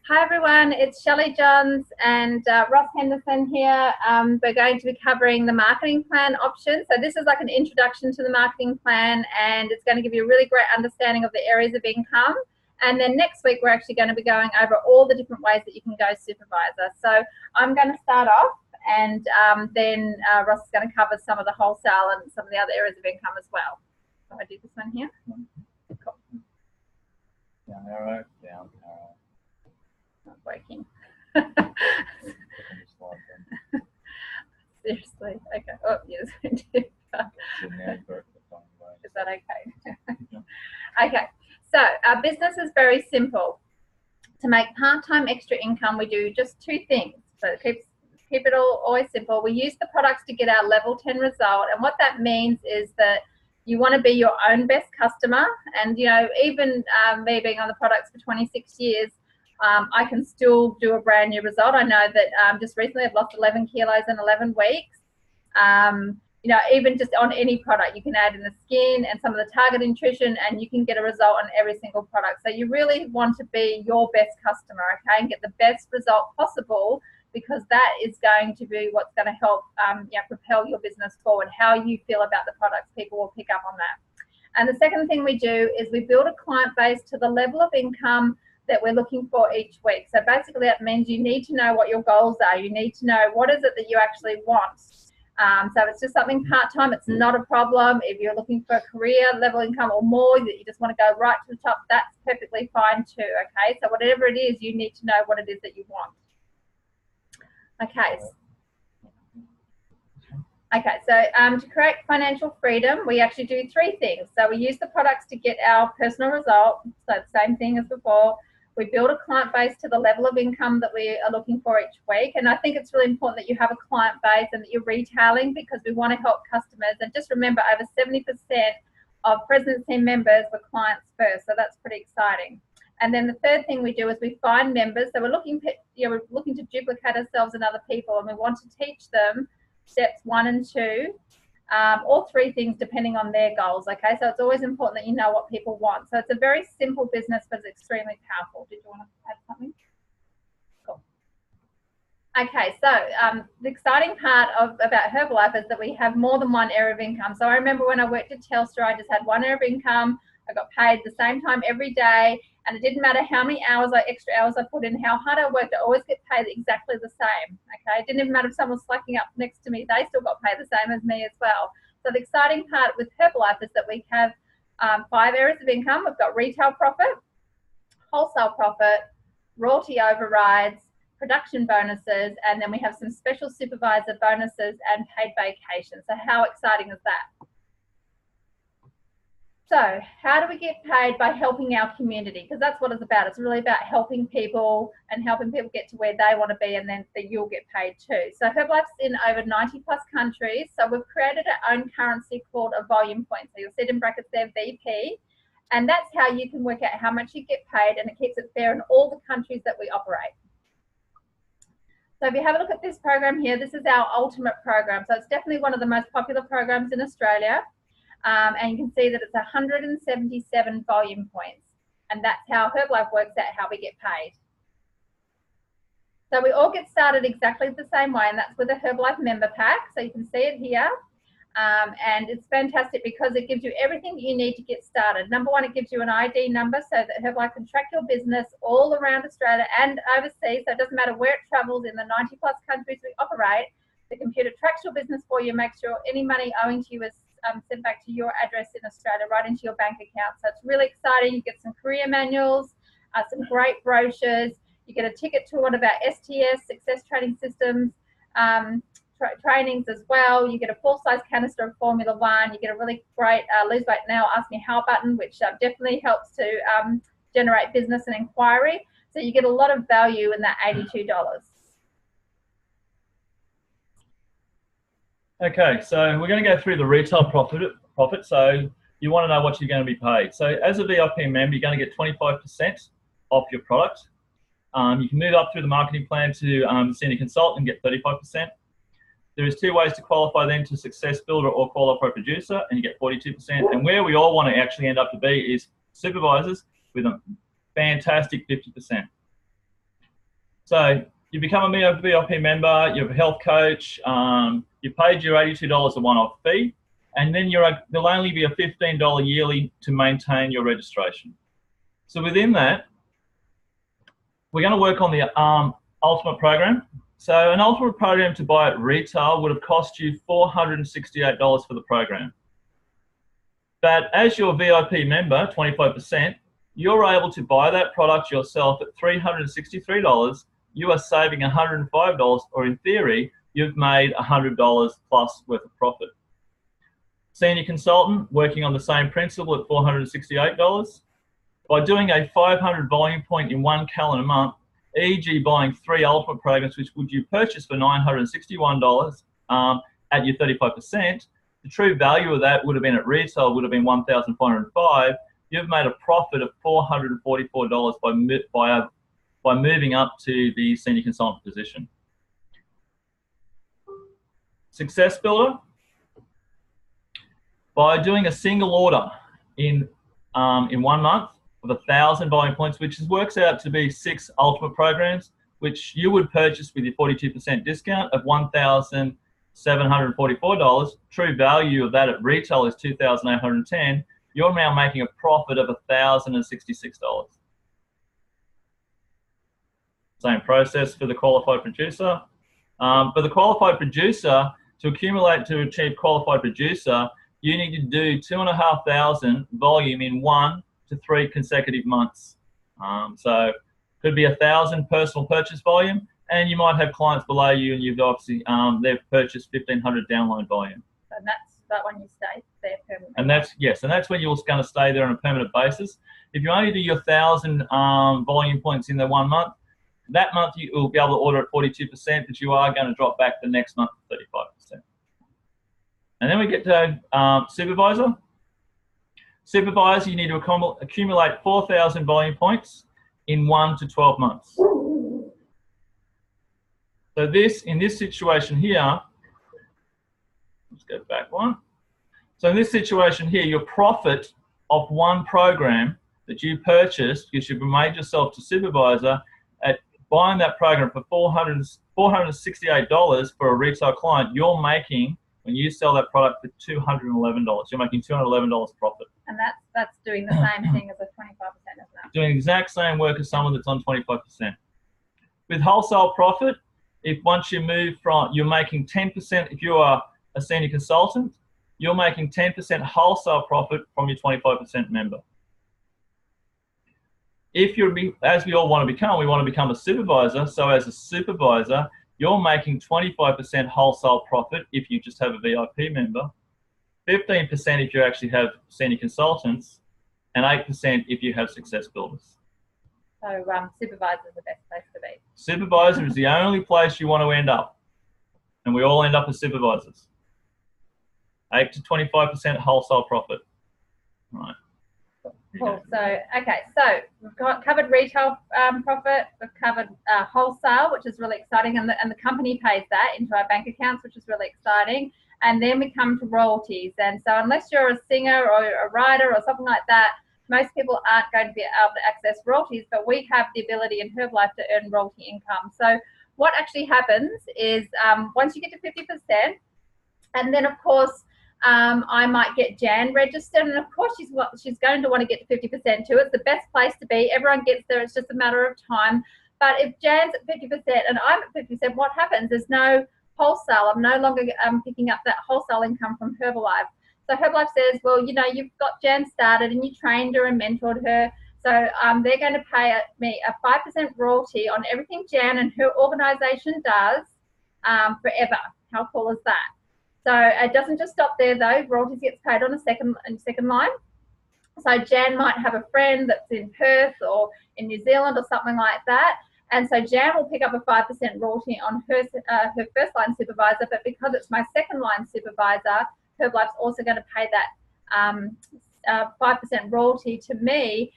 Hi everyone, it's Shelley Johns and Ross Henderson here. We're going to be covering the marketing plan option. So this is like an introduction to the marketing plan, and it's going to give you a really great understanding of the areas of income. And then next week we're actually going to be going over all the different ways that you can go supervisor. So I'm going to start off, and then Ross is going to cover some of the wholesale and some of the other areas of income as well. So I do this one here. Cool. Down arrow, down arrow. Not working. Is Seriously. Okay. Oh, yes. Is that okay? Okay. So our business is very simple. To make part-time extra income, we do just two things. So keep it all always simple. We use the products to get our level 10 result, and what that means is that you want to be your own best customer. And you know, even me being on the products for 26 years, I can still do a brand new result. I know that just recently I've lost 11 kilos in 11 weeks. You know, even just on any product, you can add in the skin and some of the target nutrition, and you can get a result on every single product. So you really want to be your best customer, okay, and get the best result possible, because that is going to be what's going to help propel your business forward. How you feel about the products, people will pick up on that. And the second thing we do is we build a client base to the level of income that we're looking for each week. So basically that means you need to know what your goals are. You need to know what is it that you actually want. So if it's just something part-time, it's not a problem. If you're looking for a career level income or more, that you just want to go right to the top, that's perfectly fine too, okay? So whatever it is, you need to know what it is that you want. Okay. Okay, so to create financial freedom, we actually do three things. So we use the products to get our personal result. So same thing as before. We build a client base to the level of income that we are looking for each week. And I think it's really important that you have a client base and that you're retailing, because we want to help customers. And just remember, over 70% of President's Team members were clients first. So that's pretty exciting. And then the third thing we do is we find members. So we're looking to duplicate ourselves and other people, and we want to teach them steps 1 and 2, or 3 things depending on their goals. Okay, so it's always important that you know what people want. So it's a very simple business, but it's extremely powerful. Did you want to add something? Cool. Okay, so the exciting part about Herbalife is that we have more than one area of income. So I remember when I worked at Telstra, I just had one area of income. I got paid the same time every day, and it didn't matter how many extra hours I put in, how hard I worked, I always get paid exactly the same. Okay, it didn't even matter if someone was slacking up next to me, they still got paid the same as me as well. So the exciting part with Herbalife is that we have 5 areas of income. We've got retail profit, wholesale profit, royalty overrides, production bonuses, and then we have some special supervisor bonuses and paid vacation. So how exciting is that? So how do we get paid? By helping our community, because that's what it's about. It's really about helping people and helping people get to where they want to be, and then that you'll get paid too. So Herbalife's in over 90+ countries. So we've created our own currency called a volume point. So you'll see it in brackets there, VP. And that's how you can work out how much you get paid, and it keeps it fair in all the countries that we operate. So if you have a look at this program here, this is our ultimate program. So it's definitely one of the most popular programs in Australia. And you can see that it's 177 volume points. And that's how Herbalife works out how we get paid. So we all get started exactly the same way, and that's with a Herbalife member pack. So you can see it here. And it's fantastic because it gives you everything you need to get started. Number one, it gives you an ID number so that Herbalife can track your business all around Australia and overseas. So it doesn't matter where it travels in the 90+ countries we operate. The computer tracks your business for you, makes sure any money owing to you is sent back to your address in Australia, right into your bank account. So it's really exciting. You get some career manuals, some great brochures. You get a ticket to one of our STS, Success Training Systems, trainings as well. You get a full-size canister of Formula One. You get a really great Lose Weight Now, Ask Me How button, which definitely helps to generate business and inquiry. So you get a lot of value in that $82. Okay, so we're going to go through the retail profit. So you want to know what you're going to be paid. So as a VIP member, you're going to get 25% off your product. You can move up through the marketing plan to senior consultant and get 35%. There is 2 ways to qualify then to Success Builder or qualify producer, and you get 42%. And where we all want to actually end up to be is supervisors with a fantastic 50%. So you become a VIP member, you're a health coach, you paid your $82 a one-off fee, and then there'll only be a $15 yearly to maintain your registration. So within that, we're going to work on the Ultimate program. So an Ultimate program to buy at retail would have cost you $468 for the program. But as your VIP member, 25%, you're able to buy that product yourself at $363. You are saving $105, or in theory, you've made $100 plus worth of profit. Senior consultant, working on the same principle at $468. By doing a 500 volume point in one calendar month, e.g. buying 3 Ultimate programs, which would you purchase for $961 at your 35%, the true value of that would have been at retail, would have been $1,405. You've made a profit of $444 by moving up to the senior consultant position. Success Builder, by doing a single order in 1 month of 1,000 volume points, which works out to be 6 Ultimate programs, which you would purchase with your 42% discount of $1,744. True value of that at retail is $2,810. You're now making a profit of $1,066. Same process for the qualified producer. For the qualified producer, to achieve qualified producer, you need to do 2,500 volume in 1 to 3 consecutive months. So could be 1,000 personal purchase volume, and you might have clients below you, and you've obviously they've purchased 1,500 download volume. And that's that one you stay there permanently. And that's when you're going to stay there on a permanent basis. If you only do your 1,000 volume points in the 1 month, that month you will be able to order at 42%, but you are going to drop back the next month to 35%. And then we get to supervisor. Supervisor, you need to accumulate 4,000 volume points in 1 to 12 months. So in this situation here, let's go back one. So in this situation here, your profit of 1 program that you purchased, because you've made yourself to supervisor, at buying that program for $468 for a retail client, you're making, when you sell that product for $211, you're making $211 profit. And that's doing the same thing as a 25%, isn't it? Doing the exact same work as someone that's on 25%. With wholesale profit, once you move from, you're making 10%, if you are a senior consultant, you're making 10% wholesale profit from your 25% member. If as we all want to become, we want to become a supervisor. So as a supervisor, you're making 25% wholesale profit if you just have a VIP member, 15% if you actually have senior consultants, and 8% if you have success builders. So supervisor is the best place to be. Supervisor is the only place you want to end up, and we all end up as supervisors. 8 to 25% wholesale profit. Right. Cool. So, okay, so we've covered retail profit, we've covered wholesale, which is really exciting, and the company pays that into our bank accounts, which is really exciting. And then we come to royalties. And so unless you're a singer or a writer or something like that, most people aren't going to be able to access royalties, but we have the ability in Herbalife to earn royalty income. So what actually happens is once you get to 50%, and then of course, I might get Jan registered, and of course she's going to want to get to 50% too. It's the best place to be. Everyone gets there. It's just a matter of time. But if Jan's at 50% and I'm at 50%, what happens? There's no wholesale. I'm no longer picking up that wholesale income from Herbalife. So Herbalife says, well, you know, you've got Jan started and you trained her and mentored her. So they're going to pay me a 5% royalty on everything Jan and her organization does forever. How cool is that? So it doesn't just stop there though. Royalties gets paid on a second line. So Jan might have a friend that's in Perth or in New Zealand or something like that. And so Jan will pick up a 5% royalty on her first line supervisor, but because it's my second line supervisor, Herbalife's also going to pay that 5% royalty to me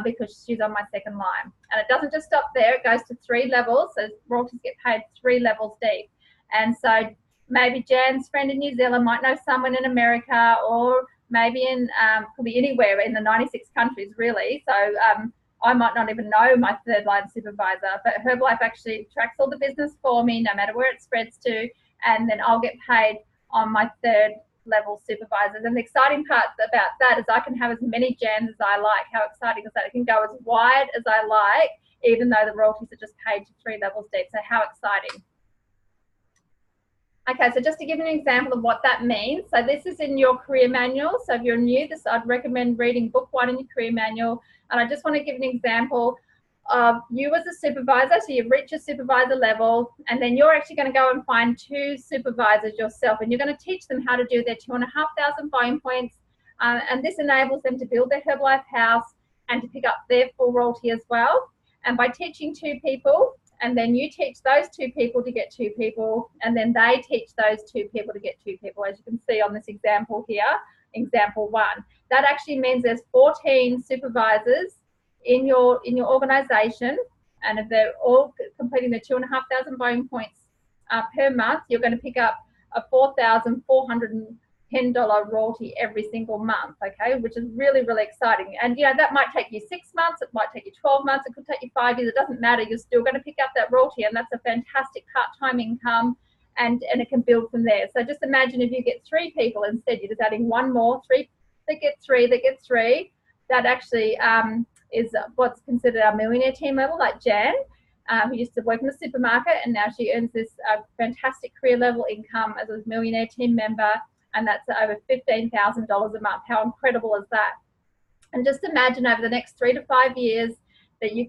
because she's on my second line. And it doesn't just stop there. It goes to 3 levels. So royalties get paid 3 levels deep. And so maybe Jan's friend in New Zealand might know someone in America, or maybe in could be anywhere in the 96 countries really. So I might not even know my third line supervisor, but Herbalife actually tracks all the business for me, no matter where it spreads to, and then I'll get paid on my third level supervisors. And the exciting part about that is I can have as many Jans as I like. How exciting is that? It can go as wide as I like, even though the royalties are just paid to 3 levels deep. So how exciting. Okay, so just to give you an example of what that means. So this is in your career manual. So if you're new, I'd recommend reading book 1 in your career manual. And I just want to give an example of you as a supervisor. So you've reached your supervisor level, and then you're actually going to go and find 2 supervisors yourself, and you're going to teach them how to do their 2,500 volume points. And this enables them to build their Herbalife house and to pick up their full royalty as well. And by teaching 2 people, and then you teach those 2 people to get 2 people, and then they teach those 2 people to get 2 people, as you can see on this example here, example 1. That actually means there's 14 supervisors in your organization, and if they're all completing the 2,500 volume points per month, you're going to pick up a $4,410 royalty every single month, okay, which is really, really exciting. And you know, that might take you 6 months, it might take you 12 months, it could take you 5 years, it doesn't matter, you're still going to pick up that royalty, and that's a fantastic part-time income, and it can build from there. So just imagine if you get 3 people instead, you're just adding 1 more, 3 that get 3, that get 3, that actually is what's considered our millionaire team level, like Jan, who used to work in the supermarket, and now she earns this fantastic career level income as a millionaire team member, and that's over $15,000 a month. How incredible is that? And just imagine over the next 3 to 5 years that you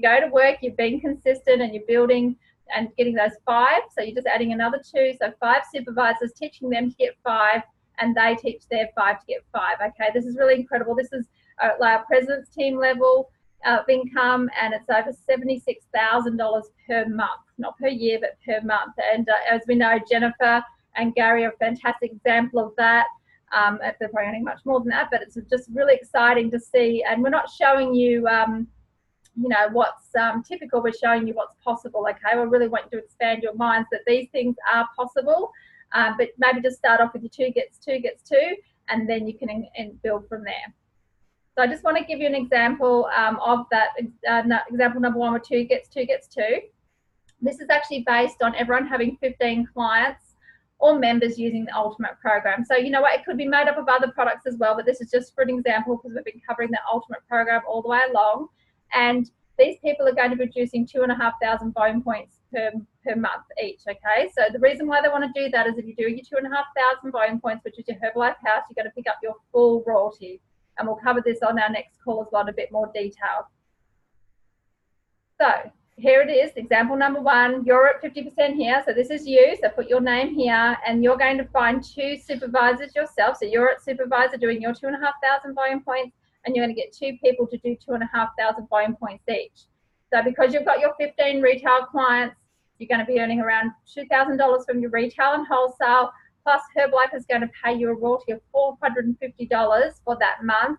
go to work, you've been consistent, and you're building and getting those 5. So you're just adding another 2. So 5 supervisors, teaching them to get 5, and they teach their 5 to get 5. Okay, this is really incredible. This is our president's team level of income, and it's over $76,000 per month, not per year, but per month. And as we know, Jennifer and Gary are a fantastic example of that. They're probably earning much more than that, but it's just really exciting to see. And we're not showing you, you know, what's typical. We're showing you what's possible. Okay, we really want you to expand your minds that these things are possible. But maybe just start off with your 2 gets 2 gets 2, and then you can build from there. So I just want to give you an example of that. Example number 1 with 2 gets 2 gets 2. This is actually based on everyone having 15 clients or members using the Ultimate program. So you know what, it could be made up of other products as well, but this is just for an example because we've been covering the Ultimate program all the way along. And these people are going to be producing 2,500 volume points per month each, okay? So the reason why they want to do that is if you do your 2,500 volume points, which is your Herbalife house, you're going to pick up your full royalty. And we'll cover this on our next call as well in a bit more detail. So here it is, example number 1. You're at 50% here, so this is you. So put your name here, and you're going to find 2 supervisors yourself. So you're at supervisor doing your 2,500 volume points, and you're going to get 2 people to do 2,500 volume points each. So because you've got your 15 retail clients, you're going to be earning around $2,000 from your retail and wholesale, plus Herbalife is going to pay you a royalty of $450 for that month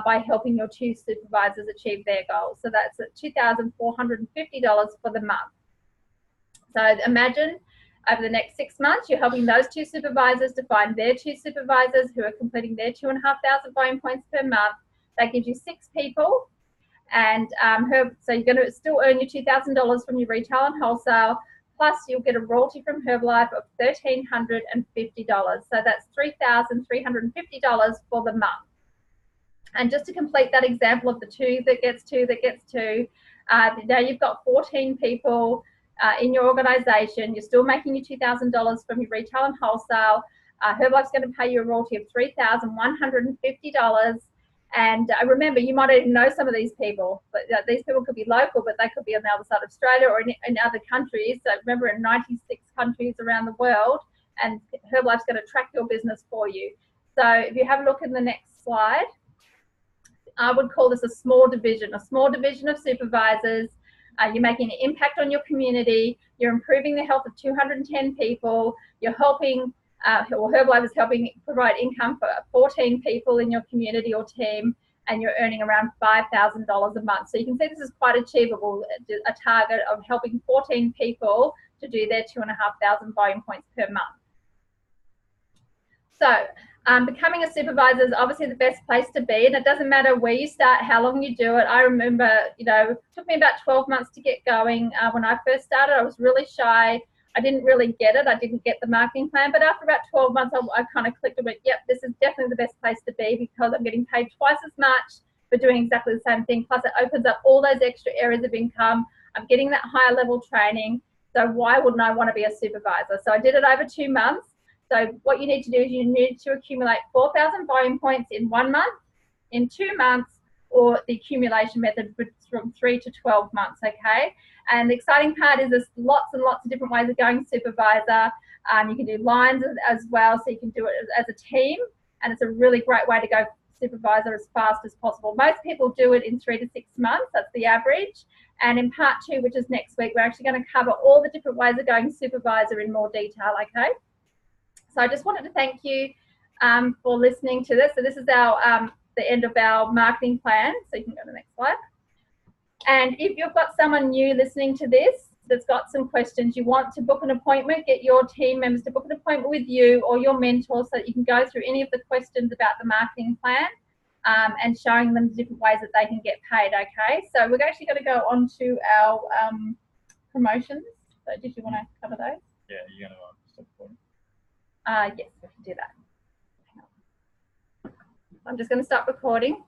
by helping your 2 supervisors achieve their goals. So that's at $2,450 for the month. So imagine over the next 6 months, you're helping those 2 supervisors to find their 2 supervisors who are completing their 2,500 volume points per month. That gives you 6 people. And so you're going to still earn your $2,000 from your retail and wholesale, plus you'll get a royalty from Herbalife of $1,350. So that's $3,350 for the month. And just to complete that example of the 2 that gets 2 that gets 2, now you've got 14 people in your organization. You're still making your $2,000 from your retail and wholesale. Herbalife's going to pay you a royalty of $3,150. And remember, you might even know some of these people, but these people could be local, but they could be on the other side of Australia or in other countries. So remember, in 96 countries around the world, and Herbalife's going to track your business for you. So if you have a look in the next slide, I would call this a small division of supervisors. You're making an impact on your community. You're improving the health of 210 people. You're helping Herbalife is helping provide income for 14 people in your community or team, and you're earning around $5,000 a month. So you can see this is quite achievable, a target of helping 14 people to do their 2,500 volume points per month. So Becoming a supervisor is obviously the best place to be, and it doesn't matter where you start, how long you do it. I remember, you know, it took me about 12 months to get going. When I first started, I was really shy. I didn't really get it. I didn't get the marketing plan, but after about 12 months, I kind of clicked and went, yep, this is definitely the best place to be, because I'm getting paid twice as much for doing exactly the same thing. Plus, it opens up all those extra areas of income. I'm getting that higher level training. So why wouldn't I want to be a supervisor? So I did it over 2 months. So what you need to do is you need to accumulate 4,000 volume points in 1 month, in 2 months, or the accumulation method from 3 to 12 months, okay? And the exciting part is there's lots and lots of different ways of going supervisor. You can do lines as well, so you can do it as a team, and it's a really great way to go supervisor as fast as possible. Most people do it in 3 to 6 months, that's the average. And in part 2, which is next week, we're actually going to cover all the different ways of going supervisor in more detail, okay? So I just wanted to thank you for listening to this. So this is our the end of our marketing plan. So you can go to the next slide. And if you've got someone new listening to this that's got some questions, you want to book an appointment, get your team members to book an appointment with you or your mentor so that you can go through any of the questions about the marketing plan and showing them the different ways that they can get paid, okay? So we're actually going to go on to our promotions. So did you want to cover those? Yeah, you're going to stop recording. Yes, we can do that. I'm just going to stop recording.